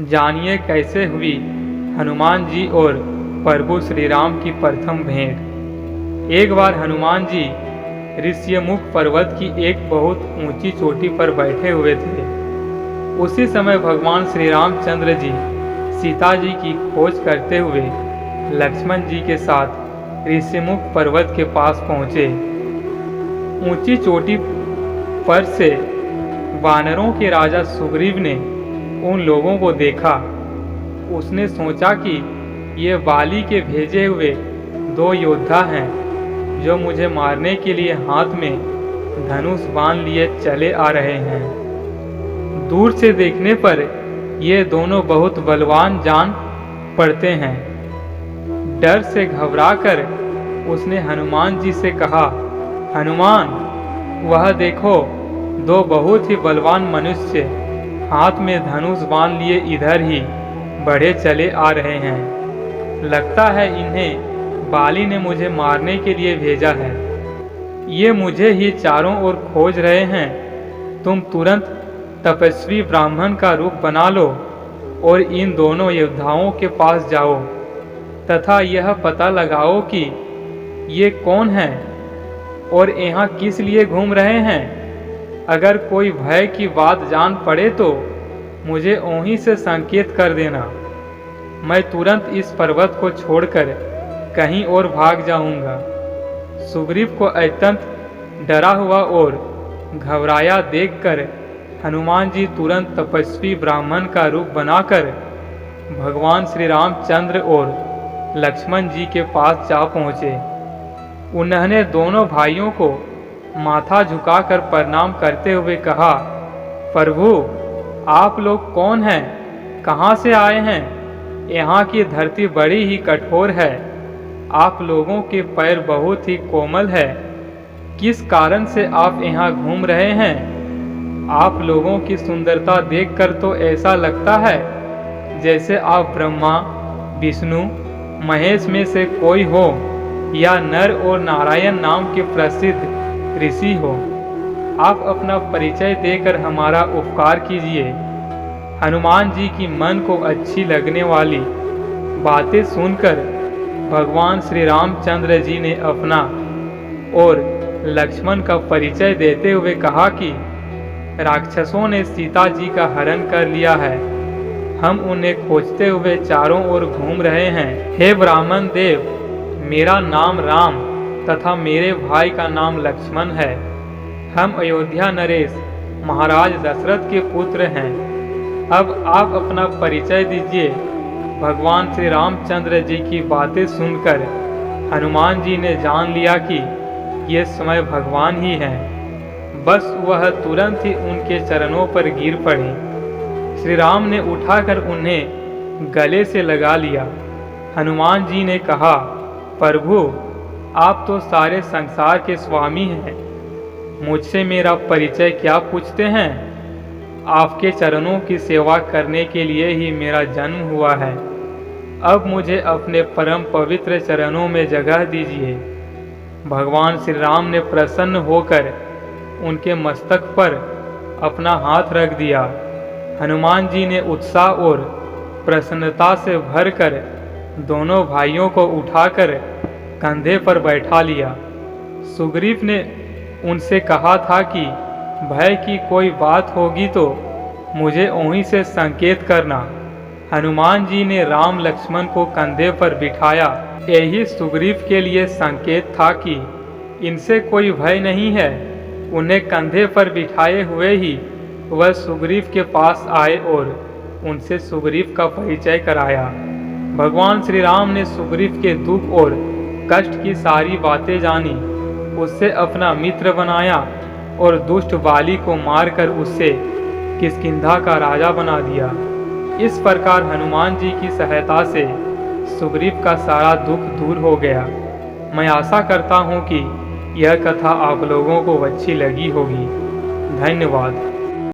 जानिए कैसे हुई हनुमान जी और प्रभु श्री राम की प्रथम भेंट। एक बार हनुमान जी ऋष्यमुख पर्वत की एक बहुत ऊंची चोटी पर बैठे हुए थे। उसी समय भगवान श्री रामचंद्र जी सीता जी की खोज करते हुए लक्ष्मण जी के साथ ऋष्यमुख पर्वत के पास पहुँचे। ऊंची चोटी पर से वानरों के राजा सुग्रीव ने उन लोगों को देखा। उसने सोचा कि ये बाली के भेजे हुए दो योद्धा हैं जो मुझे मारने के लिए हाथ में धनुष बांध लिए चले आ रहे हैं। दूर से देखने पर ये दोनों बहुत बलवान जान पड़ते हैं। डर से घबराकर उसने हनुमान जी से कहा, हनुमान, वह देखो, दो बहुत ही बलवान मनुष्य हाथ में धनुष बांध लिए इधर ही बढ़े चले आ रहे हैं। लगता है इन्हें बाली ने मुझे मारने के लिए भेजा है। ये मुझे ही चारों ओर खोज रहे हैं। तुम तुरंत तपस्वी ब्राह्मण का रूप बना लो और इन दोनों योद्धाओं के पास जाओ तथा यह पता लगाओ कि ये कौन हैं और यहाँ किस लिए घूम रहे हैं। अगर कोई भय की बात जान पड़े तो मुझे वहीं से संकेत कर देना। मैं तुरंत इस पर्वत को छोड़कर कहीं और भाग जाऊंगा। सुग्रीव को अत्यंत डरा हुआ और घबराया देखकर हनुमान जी तुरंत तपस्वी ब्राह्मण का रूप बनाकर भगवान श्री रामचंद्र और लक्ष्मण जी के पास जा पहुँचे। उन्होंने दोनों भाइयों को माथा झुकाकर प्रणाम करते हुए कहा, प्रभु, आप लोग कौन हैं? कहाँ से आए हैं? यहाँ की धरती बड़ी ही कठोर है। आप लोगों के पैर बहुत ही कोमल है। किस कारण से आप यहाँ घूम रहे हैं? आप लोगों की सुंदरता देखकर तो ऐसा लगता है जैसे आप ब्रह्मा, विष्णु, महेश में से कोई हो या नर और नारायण नाम के प्रसिद्ध ऋषि हो। आप अपना परिचय देकर हमारा उपकार कीजिए। हनुमान जी की मन को अच्छी लगने वाली बातें सुनकर भगवान श्री रामचंद्र जी ने अपना और लक्ष्मण का परिचय देते हुए कहा कि राक्षसों ने सीता जी का हरण कर लिया है। हम उन्हें खोजते हुए चारों ओर घूम रहे हैं। हे ब्राह्मण देव, मेरा नाम राम तथा मेरे भाई का नाम लक्ष्मण है। हम अयोध्या नरेश महाराज दशरथ के पुत्र हैं। अब आप अपना परिचय दीजिए। भगवान श्री रामचंद्र जी की बातें सुनकर हनुमान जी ने जान लिया कि ये समय भगवान ही हैं। बस वह तुरंत ही उनके चरणों पर गिर पड़ी। श्री राम ने उठाकर उन्हें गले से लगा लिया। हनुमान जी ने कहा, प्रभु, आप तो सारे संसार के स्वामी हैं। मुझसे मेरा परिचय क्या पूछते हैं? आपके चरणों की सेवा करने के लिए ही मेरा जन्म हुआ है। अब मुझे अपने परम पवित्र चरणों में जगह दीजिए। भगवान श्री राम ने प्रसन्न होकर उनके मस्तक पर अपना हाथ रख दिया। हनुमान जी ने उत्साह और प्रसन्नता से भरकर दोनों भाइयों को उठाकर कंधे पर बैठा लिया। सुग्रीव ने उनसे कहा था कि भय की कोई बात होगी तो मुझे वहीं से संकेत करना। हनुमान जी ने राम लक्ष्मण को कंधे पर बिठाया। यही सुग्रीव के लिए संकेत था कि इनसे कोई भय नहीं है। उन्हें कंधे पर बिठाए हुए ही वह सुग्रीव के पास आए और उनसे सुग्रीव का परिचय कराया। भगवान श्री राम ने सुग्रीव के दुख और कष्ट की सारी बातें जानी, उससे अपना मित्र बनाया और दुष्ट बाली को मारकर उससे किष्किंधा का राजा बना दिया। इस प्रकार हनुमान जी की सहायता से सुग्रीव का सारा दुख दूर हो गया। मैं आशा करता हूँ कि यह कथा आप लोगों को अच्छी लगी होगी। धन्यवाद।